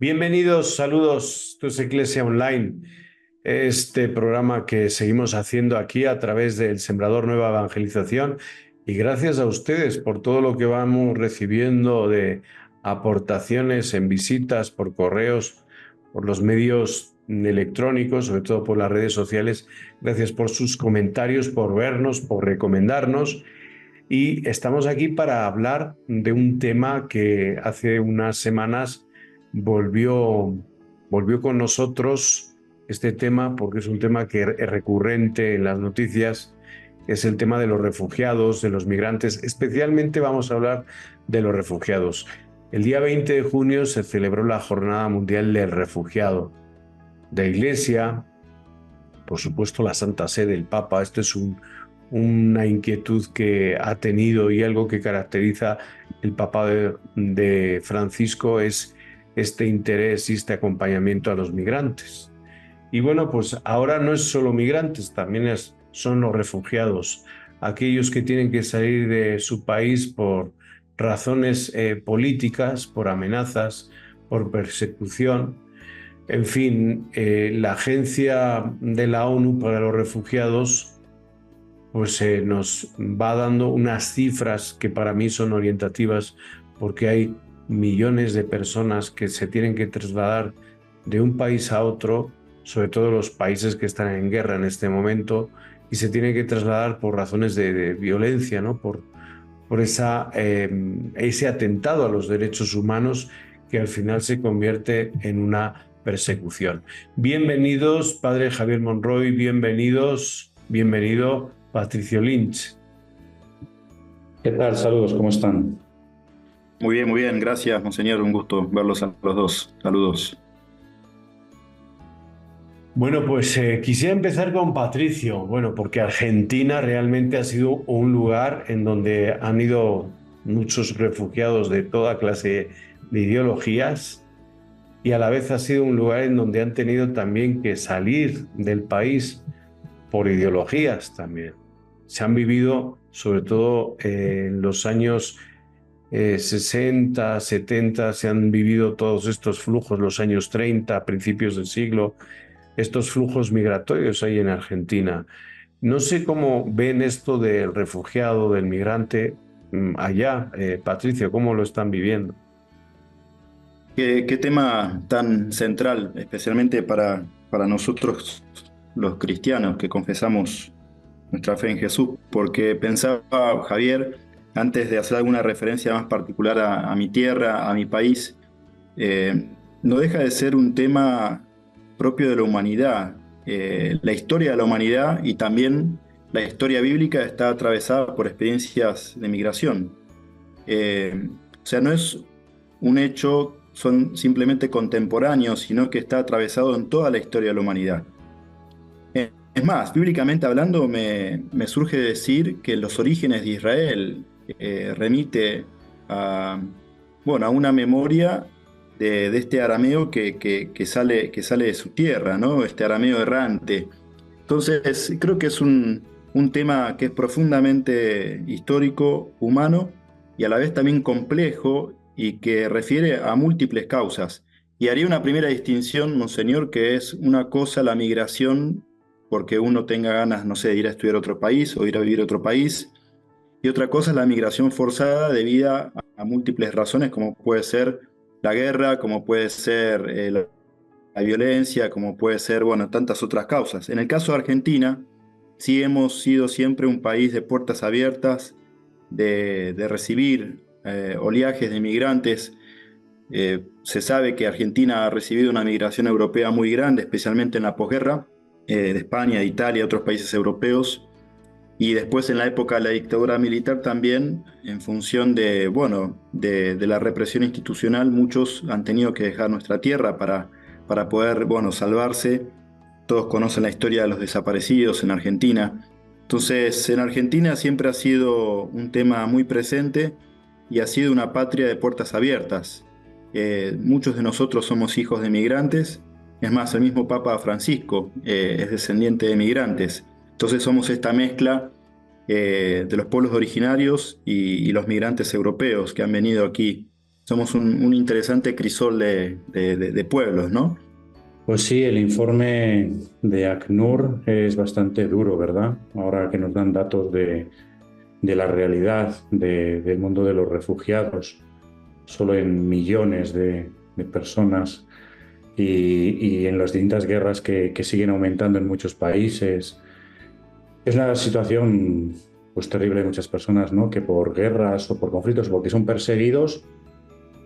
Bienvenidos, saludos, esto es Iglesia Online, este programa que seguimos haciendo aquí a través del Sembrador Nueva Evangelización y gracias a ustedes por todo lo que vamos recibiendo de aportaciones en visitas, por correos, por los medios electrónicos, sobre todo por las redes sociales. Gracias por sus comentarios, por vernos, por recomendarnos. Y estamos aquí para hablar de un tema que hace unas semanas volvió, volvió con nosotros este tema, porque es un tema que es recurrente en las noticias, que es el tema de los refugiados, de los migrantes. Especialmente vamos a hablar de los refugiados. El día 20 de junio se celebró la Jornada Mundial del Refugiado. De Iglesia, por supuesto, la Santa Sede, el Papa. Esto es una inquietud que ha tenido y algo que caracteriza el papado de Francisco es este interés y este acompañamiento a los migrantes. Y bueno, pues ahora no es solo migrantes, también son los refugiados, aquellos que tienen que salir de su país por razones políticas, por amenazas, por persecución. En fin, la Agencia de la ONU para los Refugiados pues nos va dando unas cifras que para mí son orientativas, porque hay millones de personas que se tienen que trasladar de un país a otro, sobre todo los países que están en guerra en este momento, y se tienen que trasladar por razones de violencia, ¿no? Por ese atentado a los derechos humanos que al final se convierte en una persecución. Bienvenidos, padre Javier Monroy, bienvenido Patricio Lynch. ¿Qué tal? Saludos, ¿cómo están? Muy bien, gracias, monseñor. Un gusto verlos a los dos. Saludos. Bueno, pues quisiera empezar con Patricio, bueno, porque Argentina realmente ha sido un lugar en donde han ido muchos refugiados de toda clase de ideologías y a la vez ha sido un lugar en donde han tenido también que salir del país por ideologías también. Se han vivido, sobre todo en los años 60, 70, se han vivido todos estos flujos, los años 30, principios del siglo, estos flujos migratorios ahí en Argentina. No sé cómo ven esto del refugiado, del migrante allá. Patricio, ¿cómo lo están viviendo? Qué tema tan central, especialmente para nosotros los cristianos que confesamos nuestra fe en Jesús, porque pensaba, Javier, antes de hacer alguna referencia más particular a mi tierra, a mi país, no deja de ser un tema propio de la humanidad. La historia de la humanidad y también la historia bíblica está atravesada por experiencias de migración. O sea, no es un hecho, son simplemente contemporáneos, sino que está atravesado en toda la historia de la humanidad. Es más, bíblicamente hablando, me surge decir que los orígenes de Israel remite a, bueno, a una memoria de este arameo que sale de su tierra, ¿no? Este arameo errante. Entonces, creo que es un tema que es profundamente histórico, humano, y a la vez también complejo y que refiere a múltiples causas. Y haría una primera distinción, monseñor, que es una cosa la migración porque uno tenga ganas, no sé, de ir a estudiar a otro país o ir a vivir a otro país, y otra cosa es la migración forzada debido a múltiples razones, como puede ser la guerra, como puede ser la violencia, como puede ser, bueno, tantas otras causas. En el caso de Argentina, sí hemos sido siempre un país de puertas abiertas, de recibir oleajes de migrantes. Se sabe que Argentina ha recibido una migración europea muy grande, especialmente en la posguerra, de España, de Italia, otros países europeos. Y después en la época de la dictadura militar también, en función de, bueno, de la represión institucional, muchos han tenido que dejar nuestra tierra para poder, bueno, salvarse. Todos conocen la historia de los desaparecidos en Argentina. Entonces, en Argentina siempre ha sido un tema muy presente y ha sido una patria de puertas abiertas. Muchos de nosotros somos hijos de migrantes. Es más, el mismo Papa Francisco es descendiente de migrantes. Entonces somos esta mezcla de los pueblos originarios y los migrantes europeos que han venido aquí, somos un interesante crisol de pueblos, ¿no? Pues sí, el informe de ACNUR es bastante duro, ¿verdad? Ahora que nos dan datos de la realidad del mundo de los refugiados, solo en millones de personas y en las distintas guerras que siguen aumentando en muchos países. Es una situación pues terrible de muchas personas, ¿no? Que por guerras o por conflictos o porque son perseguidos,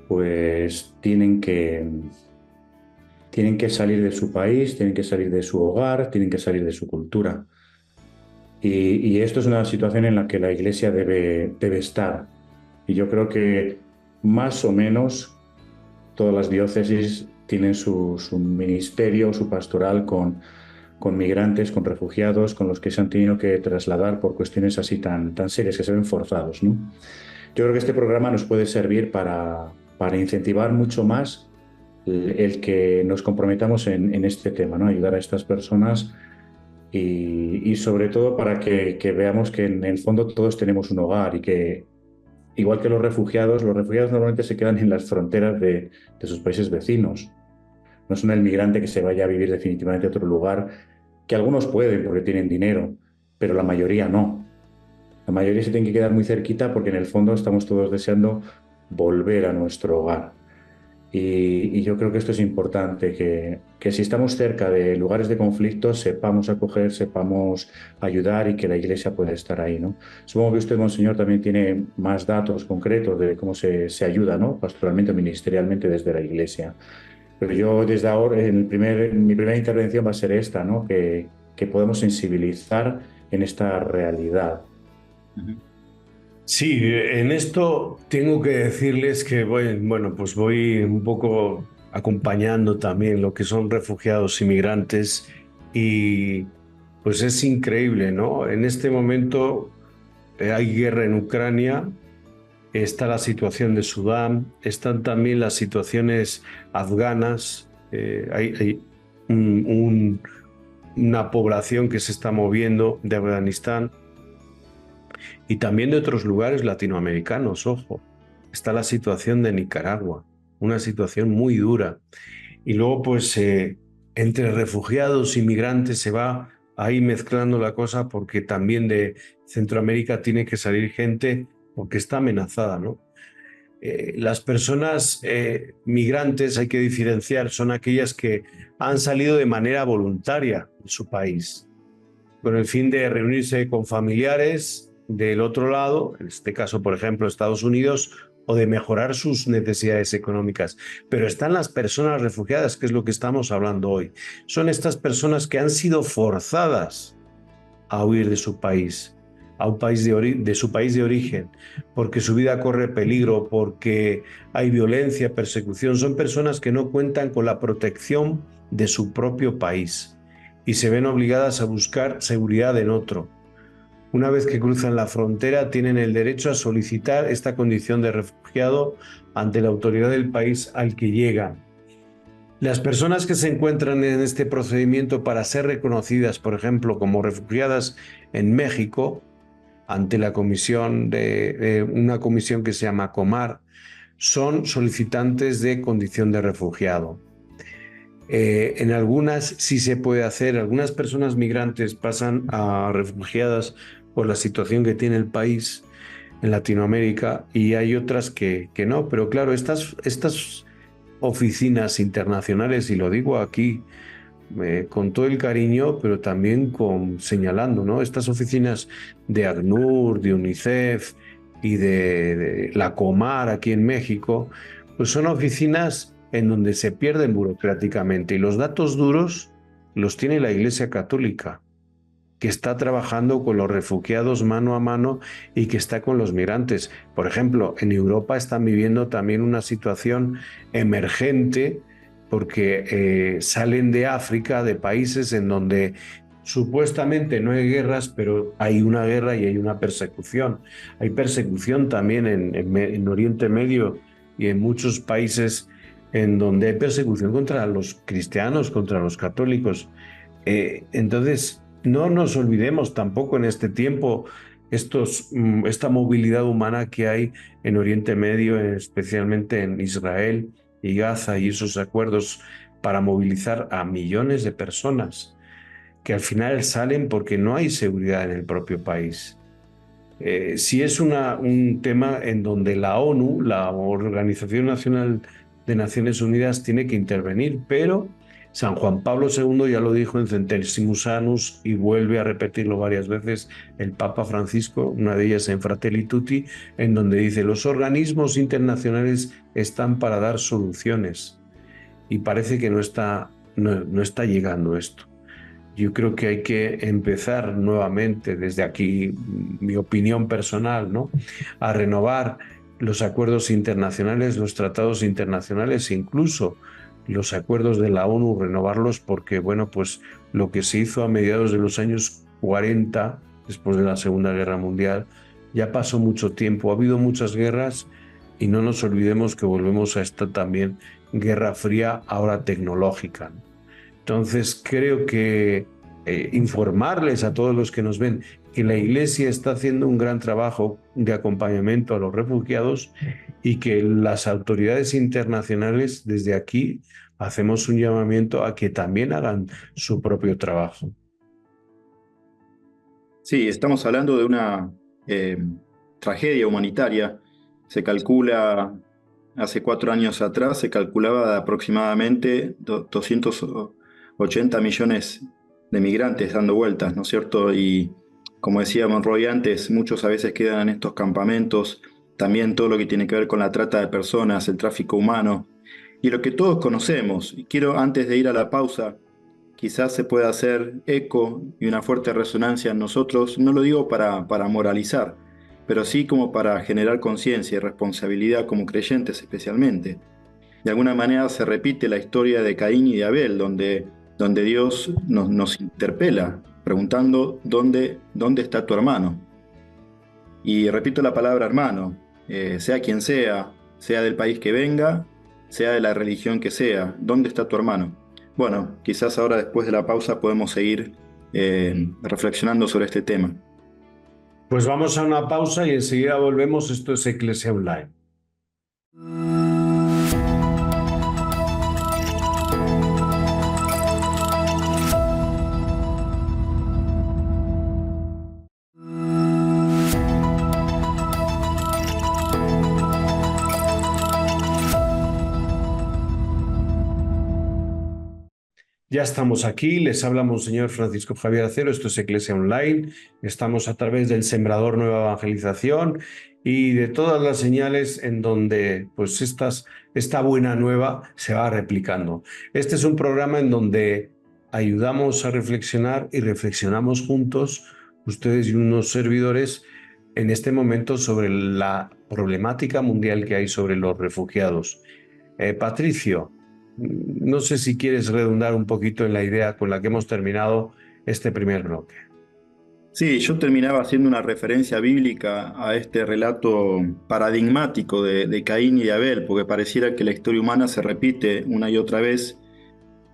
pues tienen que salir de su país, tienen que salir de su hogar, tienen que salir de su cultura. Y esto es una situación en la que la Iglesia debe estar. Y yo creo que más o menos todas las diócesis tienen su ministerio, su pastoral con migrantes, con refugiados, con los que se han tenido que trasladar por cuestiones así tan serias, que se ven forzados, ¿no? Yo creo que este programa nos puede servir para incentivar mucho más el que nos comprometamos en este tema, ¿no? Ayudar a estas personas y sobre todo para que veamos que en el fondo todos tenemos un hogar y que, igual que los refugiados normalmente se quedan en las fronteras de sus países vecinos. No son el migrante que se vaya a vivir definitivamente a otro lugar, que algunos pueden porque tienen dinero, pero la mayoría no. La mayoría se tiene que quedar muy cerquita porque en el fondo estamos todos deseando volver a nuestro hogar. Y yo creo que esto es importante, que si estamos cerca de lugares de conflicto sepamos acoger, sepamos ayudar y que la Iglesia puede estar ahí, ¿no? Supongo que usted, Monseñor, también tiene más datos concretos de cómo se ayuda, ¿no? Pastoralmente o ministerialmente desde la Iglesia. Pero yo desde ahora, mi primera intervención va a ser esta, ¿no? Que podemos sensibilizar en esta realidad. Ujú. Sí, en esto tengo que decirles que pues voy un poco acompañando también lo que son refugiados y migrantes y pues es increíble, ¿no? En este momento hay guerra en Ucrania, está la situación de Sudán, están también las situaciones afganas, hay una población que se está moviendo de Afganistán. Y también de otros lugares latinoamericanos, ojo. Está la situación de Nicaragua, una situación muy dura. Y luego, pues, entre refugiados y migrantes se va ahí mezclando la cosa porque también de Centroamérica tiene que salir gente porque está amenazada, ¿no? Las personas migrantes, hay que diferenciar, son aquellas que han salido de manera voluntaria de su país con el fin de reunirse con familiares del otro lado, en este caso, por ejemplo, Estados Unidos, o de mejorar sus necesidades económicas. Pero están las personas refugiadas, que es lo que estamos hablando hoy. Son estas personas que han sido forzadas a huir de su país, a un país de su país de origen, porque su vida corre peligro, porque hay violencia, persecución. Son personas que no cuentan con la protección de su propio país y se ven obligadas a buscar seguridad en otro. Una vez que cruzan la frontera, tienen el derecho a solicitar esta condición de refugiado ante la autoridad del país al que llegan. Las personas que se encuentran en este procedimiento para ser reconocidas, por ejemplo, como refugiadas en México, ante la comisión de una comisión que se llama Comar, son solicitantes de condición de refugiado. En algunas sí se puede hacer, algunas personas migrantes pasan a refugiadas por la situación que tiene el país en Latinoamérica y hay otras que no, pero claro, estas oficinas internacionales, y lo digo aquí con todo el cariño, pero también señalando, ¿no? Estas oficinas de ACNUR, de UNICEF y de la Comar aquí en México, pues son oficinas en donde se pierden burocráticamente y los datos duros los tiene la Iglesia Católica, que está trabajando con los refugiados mano a mano y que está con los migrantes. Por ejemplo, en Europa están viviendo también una situación emergente porque salen de África, de países en donde supuestamente no hay guerras, pero hay una guerra y hay una persecución. Hay persecución también en Oriente Medio y en muchos países en donde hay persecución contra los cristianos, contra los católicos. Entonces, no nos olvidemos tampoco en este tiempo esta movilidad humana que hay en Oriente Medio, especialmente en Israel y Gaza, y esos acuerdos para movilizar a millones de personas que al final salen porque no hay seguridad en el propio país. Sí es un tema en donde la ONU, la Organización Nacional de Naciones Unidas, tiene que intervenir, pero San Juan Pablo II ya lo dijo en Centesimus Annus y vuelve a repetirlo varias veces el Papa Francisco, una de ellas en Fratelli Tutti, en donde dice: los organismos internacionales están para dar soluciones, y parece que no está llegando esto. Yo creo que hay que empezar nuevamente desde aquí, mi opinión personal, ¿no?, a renovar los acuerdos internacionales, los tratados internacionales, incluso los acuerdos de la ONU, renovarlos, porque, bueno, pues lo que se hizo a mediados de los años 40, después de la Segunda Guerra Mundial, ya pasó mucho tiempo, ha habido muchas guerras, y no nos olvidemos que volvemos a esta también guerra fría, ahora tecnológica. Entonces creo que informarles a todos los que nos ven que la Iglesia está haciendo un gran trabajo de acompañamiento a los refugiados, y que las autoridades internacionales desde aquí hacemos un llamamiento a que también hagan su propio trabajo. Sí, estamos hablando de una tragedia humanitaria. Se calcula, hace 4 años atrás, se calculaba aproximadamente 280 millones de migrantes dando vueltas, ¿no es cierto? Y como decía Monroy antes, muchos a veces quedan en estos campamentos. También todo lo que tiene que ver con la trata de personas, el tráfico humano, y lo que todos conocemos. Y quiero, antes de ir a la pausa, quizás se pueda hacer eco y una fuerte resonancia en nosotros. No lo digo para moralizar, pero sí como para generar conciencia y responsabilidad como creyentes especialmente. De alguna manera se repite la historia de Caín y de Abel, donde Dios nos interpela, preguntando ¿dónde está tu hermano? Y repito la palabra hermano, sea quien sea del país que venga, sea de la religión que sea, ¿dónde está tu hermano? Bueno, quizás ahora, después de la pausa, podemos seguir reflexionando sobre este tema. Pues vamos a una pausa y enseguida volvemos. Esto es Iglesia Online. Ya estamos aquí, les habla Monseñor Francisco Javier Acero, esto es Iglesia Online, estamos a través del Sembrador Nueva Evangelización y de todas las señales en donde pues esta buena nueva se va replicando. Este es un programa en donde ayudamos a reflexionar y reflexionamos juntos, ustedes y unos servidores, en este momento sobre la problemática mundial que hay sobre los refugiados. Patricio, no sé si quieres redundar un poquito en la idea con la que hemos terminado este primer bloque. Sí, yo terminaba haciendo una referencia bíblica a este relato paradigmático de Caín y de Abel, porque pareciera que la historia humana se repite una y otra vez,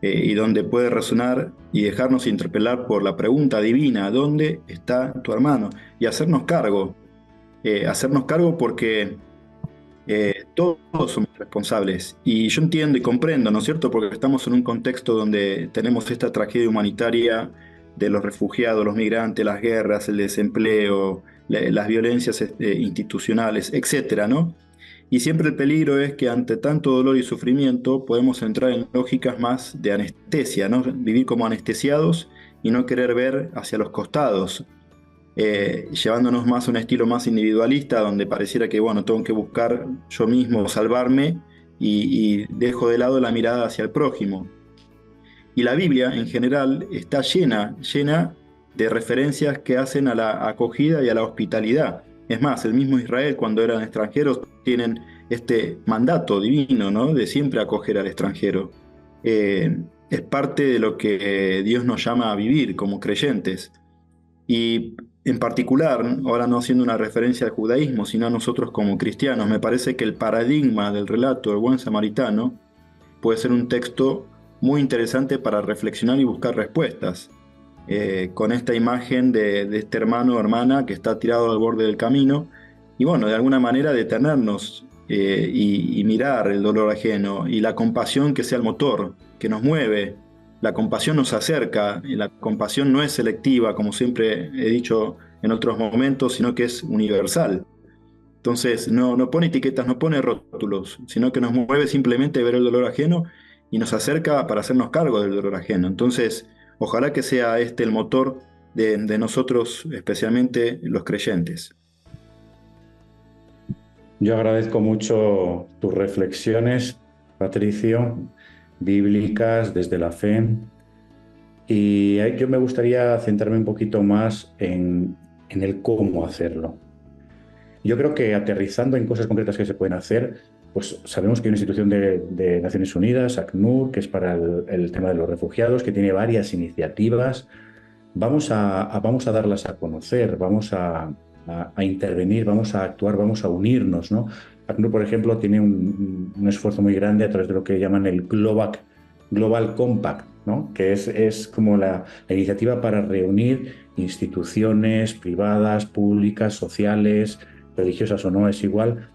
y donde puede resonar y dejarnos interpelar por la pregunta divina: ¿dónde está tu hermano? Y hacernos cargo porque todos somos responsables. Y yo entiendo y comprendo, ¿no es cierto?, porque estamos en un contexto donde tenemos esta tragedia humanitaria de los refugiados, los migrantes, las guerras, el desempleo, las violencias institucionales, etcétera, ¿no? Y siempre el peligro es que ante tanto dolor y sufrimiento podemos entrar en lógicas más de anestesia, ¿no? Vivir como anestesiados y no querer ver hacia los costados, llevándonos más a un estilo más individualista, donde pareciera que, bueno, tengo que buscar yo mismo salvarme y dejo de lado la mirada hacia el prójimo. Y la Biblia en general está llena de referencias que hacen a la acogida y a la hospitalidad. Es más, el mismo Israel, cuando eran extranjeros, tienen este mandato divino, ¿no?, de siempre acoger al extranjero. Es parte de lo que Dios nos llama a vivir como creyentes. Y en particular, ahora no haciendo una referencia al judaísmo, sino a nosotros como cristianos, me parece que el paradigma del relato del buen samaritano puede ser un texto muy interesante para reflexionar y buscar respuestas. con esta imagen de este hermano o hermana que está tirado al borde del camino, y bueno, de alguna manera detenernos y mirar el dolor ajeno, y la compasión que sea el motor, que nos mueve. La compasión nos acerca, y la compasión no es selectiva, como siempre he dicho en otros momentos, sino que es universal. Entonces no pone etiquetas, no pone rótulos, sino que nos mueve simplemente ver el dolor ajeno y nos acerca para hacernos cargo del dolor ajeno. Entonces, ojalá que sea este el motor de nosotros, especialmente los creyentes. Yo agradezco mucho tus reflexiones, Patricio, bíblicas desde la fe. Y yo me gustaría centrarme un poquito más en el cómo hacerlo. Yo creo que aterrizando en cosas concretas que se pueden hacer, pues sabemos que hay una institución de Naciones Unidas, ACNUR, que es para el tema de los refugiados, que tiene varias iniciativas. Vamos a darlas a conocer, vamos a intervenir, vamos a actuar, vamos a unirnos, ¿no? ACNUR, por ejemplo, tiene un esfuerzo muy grande a través de lo que llaman el Global Compact, ¿no? Que es como la iniciativa para reunir instituciones privadas, públicas, sociales, religiosas o no, es igual,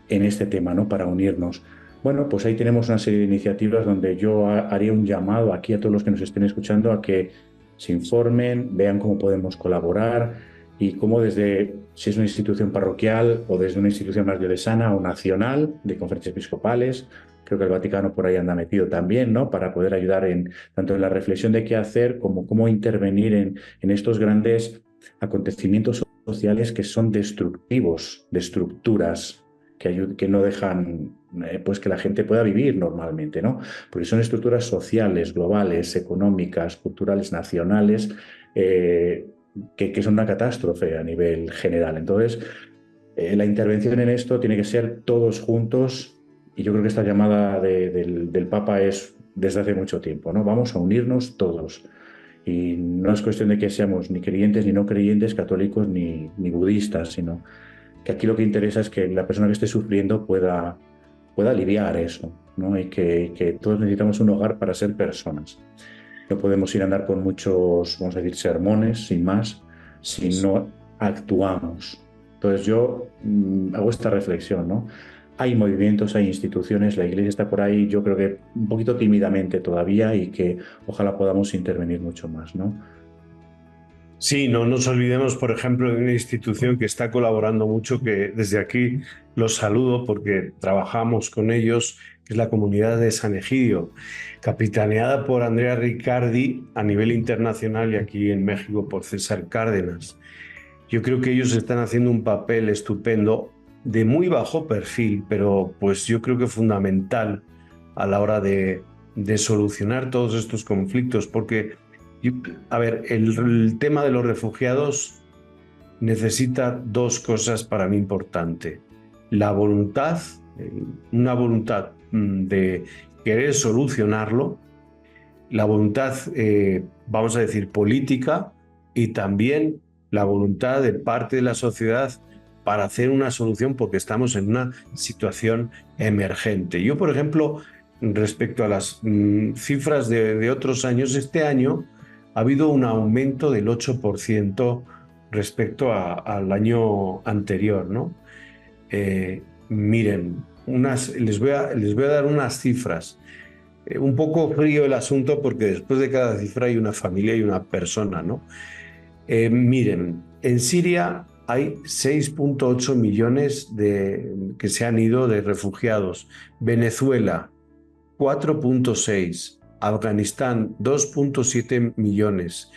en este tema, ¿no? Para unirnos. Bueno, pues ahí tenemos una serie de iniciativas donde yo haría un llamado aquí a todos los que nos estén escuchando a que se informen, vean cómo podemos colaborar y cómo desde, si es una institución parroquial o desde una institución más diocesana o nacional de conferencias episcopales, creo que el Vaticano por ahí anda metido también, ¿no? Para poder ayudar tanto en la reflexión de qué hacer como cómo intervenir en estos grandes acontecimientos sociales que son destructivos de estructuras que no dejan pues que la gente pueda vivir normalmente, ¿no? Porque son estructuras sociales, globales, económicas, culturales, nacionales, que son una catástrofe a nivel general. Entonces, la intervención en esto tiene que ser todos juntos, y yo creo que esta llamada del Papa es desde hace mucho tiempo, ¿no? Vamos a unirnos todos. Y no es cuestión de que seamos ni creyentes ni no creyentes, católicos ni budistas, sino que aquí lo que interesa es que la persona que esté sufriendo pueda aliviar eso, ¿no? Y que todos necesitamos un hogar para ser personas. No podemos ir a andar con muchos, vamos a decir, sermones, sin más, si no actuamos. Entonces yo hago esta reflexión, ¿no? Hay movimientos, hay instituciones, la Iglesia está por ahí, yo creo que un poquito tímidamente todavía, y que ojalá podamos intervenir mucho más, ¿no? Sí, no nos olvidemos, por ejemplo, de una institución que está colaborando mucho, que desde aquí los saludo porque trabajamos con ellos, que es la Comunidad de San Egidio, capitaneada por Andrea Riccardi a nivel internacional y aquí en México por César Cárdenas. Yo creo que ellos están haciendo un papel estupendo, de muy bajo perfil, pero pues yo creo que fundamental a la hora de solucionar todos estos conflictos, porque a ver, el tema de los refugiados necesita dos cosas para mí importantes. La voluntad, una voluntad de querer solucionarlo, la voluntad, vamos a decir, política, y también la voluntad de parte de la sociedad para hacer una solución, porque estamos en una situación emergente. Yo, por ejemplo, respecto a las cifras de otros años, este año ha habido un aumento del 8% respecto al año anterior, ¿no? Miren, les voy a dar unas cifras. Un poco frío el asunto porque después de cada cifra hay una familia y una persona, ¿no? Miren, en Siria hay 6.8 millones que se han ido de refugiados. Venezuela, 4.6. Afganistán, 2.7 millones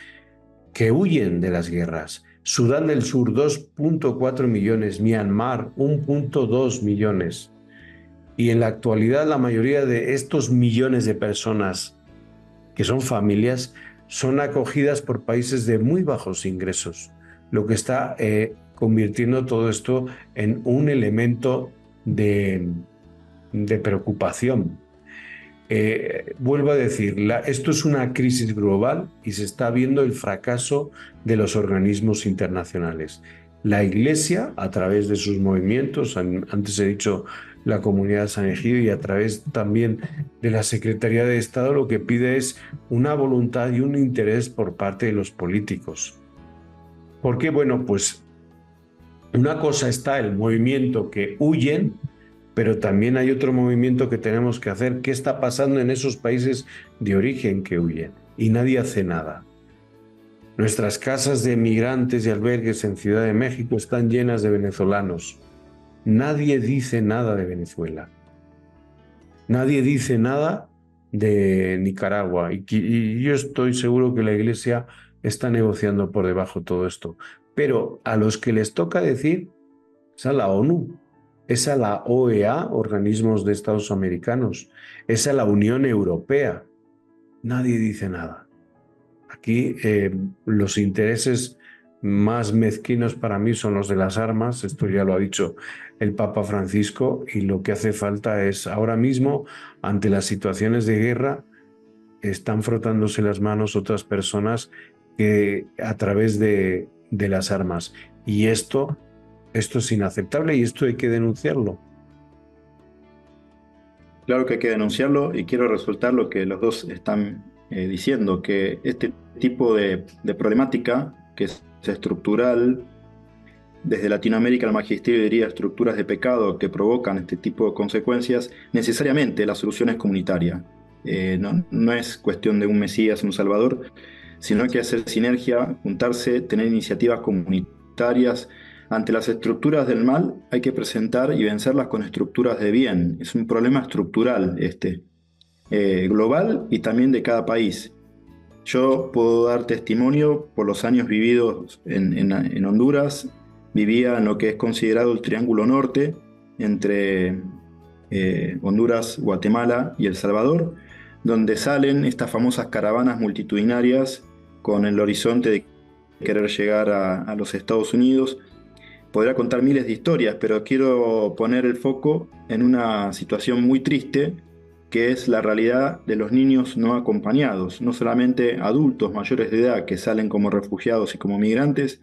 que huyen de las guerras. Sudán del Sur, 2.4 millones. Myanmar, 1.2 millones. Y en la actualidad la mayoría de estos millones de personas, que son familias, son acogidas por países de muy bajos ingresos, lo que está convirtiendo todo esto en un elemento de preocupación. Vuelvo a decir, esto es una crisis global y se está viendo el fracaso de los organismos internacionales. La Iglesia, a través de sus movimientos, antes he dicho la Comunidad de San Egidio y a través también de la Secretaría de Estado, lo que pide es una voluntad y un interés por parte de los políticos. Porque, bueno, pues una cosa está el movimiento que huyen, pero también hay otro movimiento que tenemos que hacer. ¿Qué está pasando en esos países de origen que huyen? Y nadie hace nada. Nuestras casas de migrantes y albergues en Ciudad de México están llenas de venezolanos. Nadie dice nada de Venezuela. Nadie dice nada de Nicaragua. Y yo estoy seguro que la Iglesia está negociando por debajo todo esto. Pero a los que les toca decir es a la ONU, es a la OEA, organismos de Estados americanos, es a la Unión Europea. Nadie dice nada. Aquí los intereses más mezquinos para mí son los de las armas, esto ya lo ha dicho el Papa Francisco, y lo que hace falta es ahora mismo, ante las situaciones de guerra, están frotándose las manos otras personas que a través de las armas. Y esto es inaceptable y esto hay que denunciarlo. Claro que hay que denunciarlo y quiero resaltar lo que los dos están diciendo, que este tipo de problemática, que es estructural, desde Latinoamérica el magisterio diría estructuras de pecado que provocan este tipo de consecuencias, necesariamente la solución es comunitaria. No es cuestión de un Mesías, un Salvador, sino hay que hacer sinergia, juntarse, tener iniciativas comunitarias. Ante las estructuras del mal hay que presentar y vencerlas con estructuras de bien. Es un problema estructural global y también de cada país. Yo puedo dar testimonio por los años vividos en Honduras. Vivía en lo que es considerado el Triángulo Norte, entre Honduras, Guatemala y El Salvador, donde salen estas famosas caravanas multitudinarias con el horizonte de querer llegar a los Estados Unidos. Podría contar miles de historias, pero quiero poner el foco en una situación muy triste, que es la realidad de los niños no acompañados, no solamente adultos mayores de edad que salen como refugiados y como migrantes,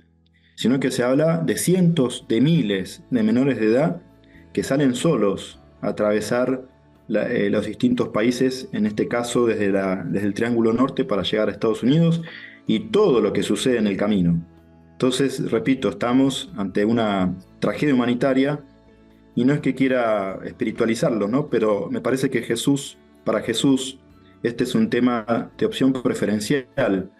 sino que se habla de cientos de miles de menores de edad que salen solos a atravesar los distintos países, en este caso desde el Triángulo Norte para llegar a Estados Unidos, y todo lo que sucede en el camino. Entonces, repito, estamos ante una tragedia humanitaria y no es que quiera espiritualizarlo, ¿no? Pero me parece que para Jesús, este es un tema de opción preferencial.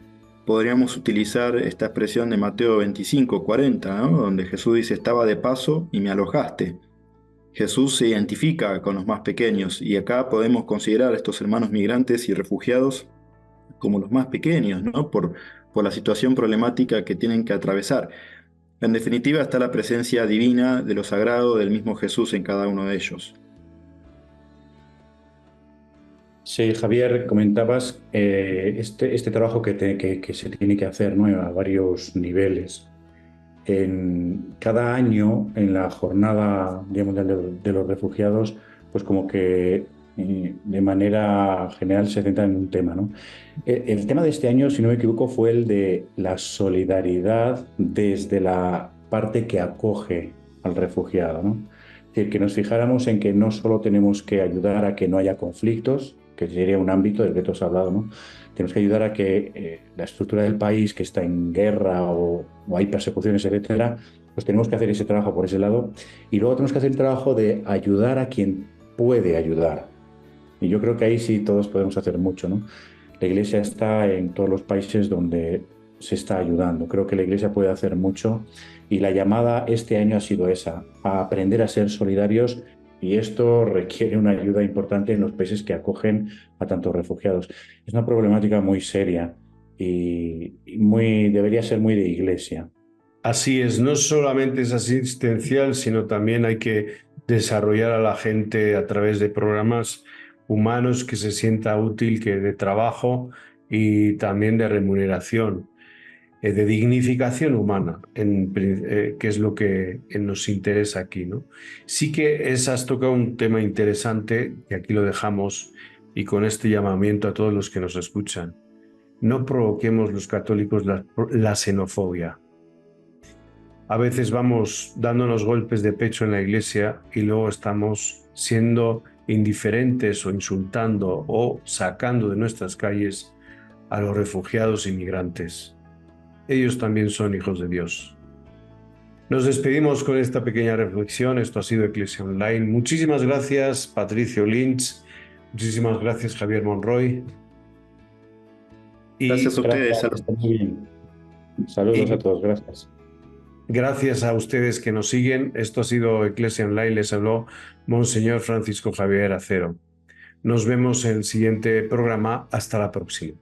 Podríamos utilizar esta expresión de Mateo 25:40, ¿no? Donde Jesús dice, estaba de paso y me alojaste. Jesús se identifica con los más pequeños y acá podemos considerar a estos hermanos migrantes y refugiados como los más pequeños, ¿no? Por la situación problemática que tienen que atravesar. En definitiva, está la presencia divina de lo sagrado del mismo Jesús en cada uno de ellos. Sí, Javier, comentabas este trabajo que se tiene que hacer, ¿no? A varios niveles. Cada año, en la Jornada Día Mundial de los Refugiados, pues como que de manera general se centra en un tema, ¿no? El tema de este año, si no me equivoco, fue el de la solidaridad desde la parte que acoge al refugiado, ¿no? Es decir, que nos fijáramos en que no solo tenemos que ayudar a que no haya conflictos, que sería un ámbito del que tú has hablado, ¿no? Tenemos que ayudar a que la estructura del país que está en guerra o hay persecuciones, etcétera, pues tenemos que hacer ese trabajo por ese lado. Y luego tenemos que hacer el trabajo de ayudar a quien puede ayudar. Y yo creo que ahí sí todos podemos hacer mucho, ¿no? La Iglesia está en todos los países donde se está ayudando. Creo que la Iglesia puede hacer mucho y la llamada este año ha sido esa, a aprender a ser solidarios, y esto requiere una ayuda importante en los países que acogen a tantos refugiados. Es una problemática muy seria y debería ser muy de Iglesia. Así es, no solamente es asistencial, sino también hay que desarrollar a la gente a través de programas humanos que se sienta útil, que de trabajo y también de remuneración, de dignificación humana, que es lo que nos interesa aquí, ¿no? Sí que has tocado un tema interesante, y aquí lo dejamos, y con este llamamiento a todos los que nos escuchan, no provoquemos los católicos la xenofobia. A veces vamos dándonos golpes de pecho en la iglesia y luego estamos siendo indiferentes o insultando o sacando de nuestras calles a los refugiados e inmigrantes. Ellos también son hijos de Dios. Nos despedimos con esta pequeña reflexión. Esto ha sido Iglesia Online. Muchísimas gracias, Patricio Lynch. Muchísimas gracias, Javier Monroy. Gracias a ustedes. Gracias, muy bien. Saludos a todos, gracias. Gracias a ustedes que nos siguen. Esto ha sido Iglesia Online. Les habló Monseñor Francisco Javier Acero. Nos vemos en el siguiente programa. Hasta la próxima.